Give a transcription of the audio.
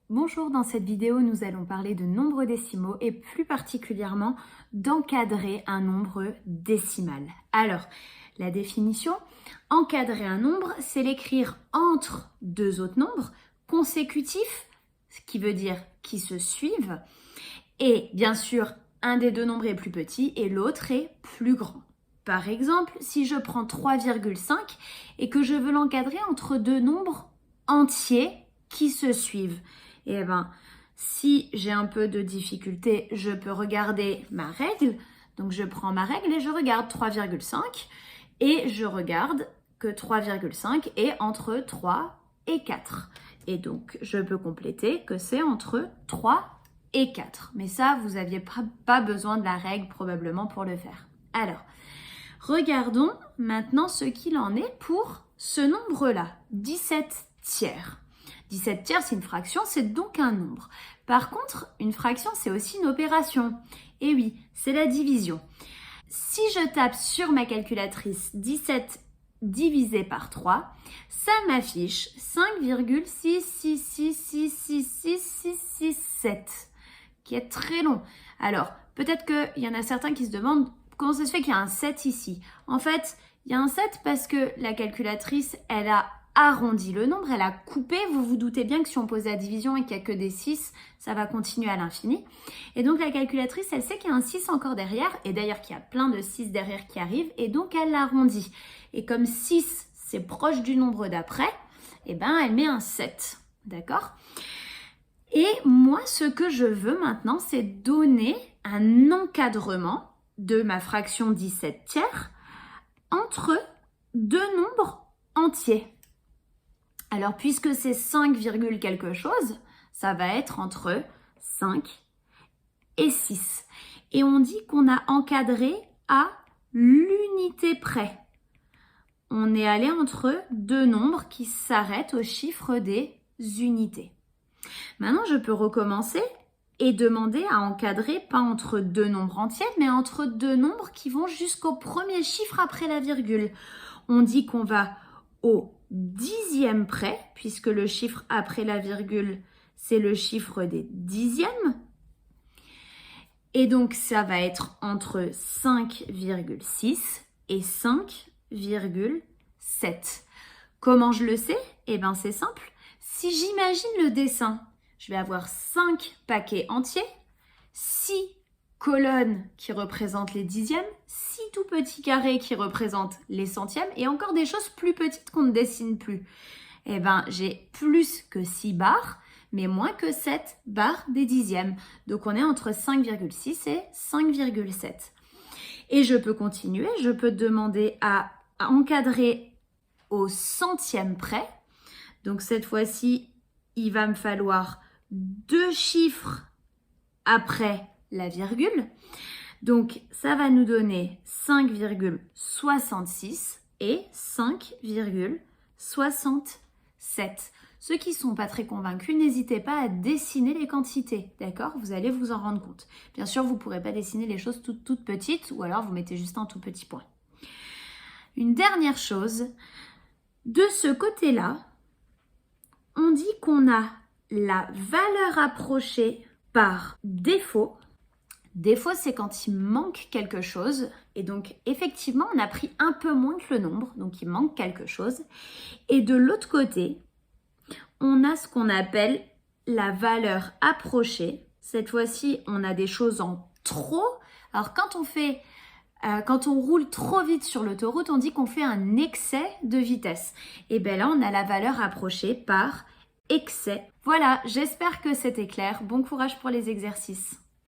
Bonjour, dans cette vidéo, nous allons parler de nombres décimaux et plus particulièrement d'encadrer un nombre décimal. Alors, la définition, encadrer un nombre, c'est l'écrire entre deux autres nombres consécutifs, ce qui veut dire qui se suivent, et bien sûr, un des deux nombres est plus petit et l'autre est plus grand. Par exemple, si je prends 3,5 et que je veux l'encadrer entre deux nombres entiers qui se suivent, eh bien, si j'ai un peu de difficulté, je peux regarder ma règle. Donc, je prends ma règle et je regarde 3,5 et je regarde que 3,5 est entre 3 et 4. Et donc, je peux compléter que c'est entre 3 et 4. Mais ça, vous n'aviez pas besoin de la règle probablement pour le faire. Alors, regardons maintenant ce qu'il en est pour ce nombre-là, 17 tiers. 17 tiers, c'est une fraction, c'est donc un nombre. Par contre, une fraction, c'est aussi une opération. Et oui, c'est la division. Si je tape sur ma calculatrice 17 divisé par 3, ça m'affiche 5,666666667, qui est très long. Alors, peut-être qu'il y en a certains qui se demandent comment ça se fait qu'il y a un 7 ici. En fait, il y a un 7 parce que la calculatrice, elle a arrondi le nombre, elle a coupé. Vous vous doutez bien que si on pose la division et qu'il n'y a que des 6, ça va continuer à l'infini. Et donc la calculatrice, elle sait qu'il y a un 6 encore derrière, et d'ailleurs qu'il y a plein de 6 derrière qui arrivent, et donc elle l'arrondit. Et comme 6, c'est proche du nombre d'après, eh ben elle met un 7, d'accord ? Et moi, ce que je veux maintenant, c'est donner un encadrement de ma fraction 17 tiers entre deux nombres entiers. Alors, puisque c'est 5, quelque chose, ça va être entre 5 et 6. Et on dit qu'on a encadré à l'unité près. On est allé entre deux nombres qui s'arrêtent au chiffre des unités. Maintenant, je peux recommencer et demander à encadrer pas entre deux nombres entiers, mais entre deux nombres qui vont jusqu'au premier chiffre après la virgule. On dit qu'on va au dixième près, puisque le chiffre après la virgule, c'est le chiffre des dixièmes. Et donc, ça va être entre 5,6 et 5,7. Comment je le sais? Eh bien, c'est simple. Si j'imagine le dessin, je vais avoir 5 paquets entiers, 6 colonnes qui représentent les dixièmes, 6 tout petits carrés qui représentent les centièmes et encore des choses plus petites qu'on ne dessine plus. Eh bien, j'ai plus que 6 barres, mais moins que 7 barres des dixièmes. Donc, on est entre 5,6 et 5,7. Et je peux continuer, je peux demander à encadrer au centième près. Donc, cette fois-ci, il va me falloir deux chiffres après la virgule. Donc, ça va nous donner 5,66 et 5,67. Ceux qui ne sont pas très convaincus, n'hésitez pas à dessiner les quantités, d'accord? Vous allez vous en rendre compte. Bien sûr, vous ne pourrez pas dessiner les choses toutes petites, ou alors vous mettez juste un tout petit point. Une dernière chose, de ce côté-là, on dit qu'on a la valeur approchée par défaut. Défaut, c'est quand il manque quelque chose. Et donc, effectivement, on a pris un peu moins que le nombre. Donc, il manque quelque chose. Et de l'autre côté, on a ce qu'on appelle la valeur approchée. Cette fois-ci, on a des choses en trop. Alors, quand on roule trop vite sur l'autoroute, on dit qu'on fait un excès de vitesse. Et bien là, on a la valeur approchée par excès. Voilà, j'espère que c'était clair. Bon courage pour les exercices.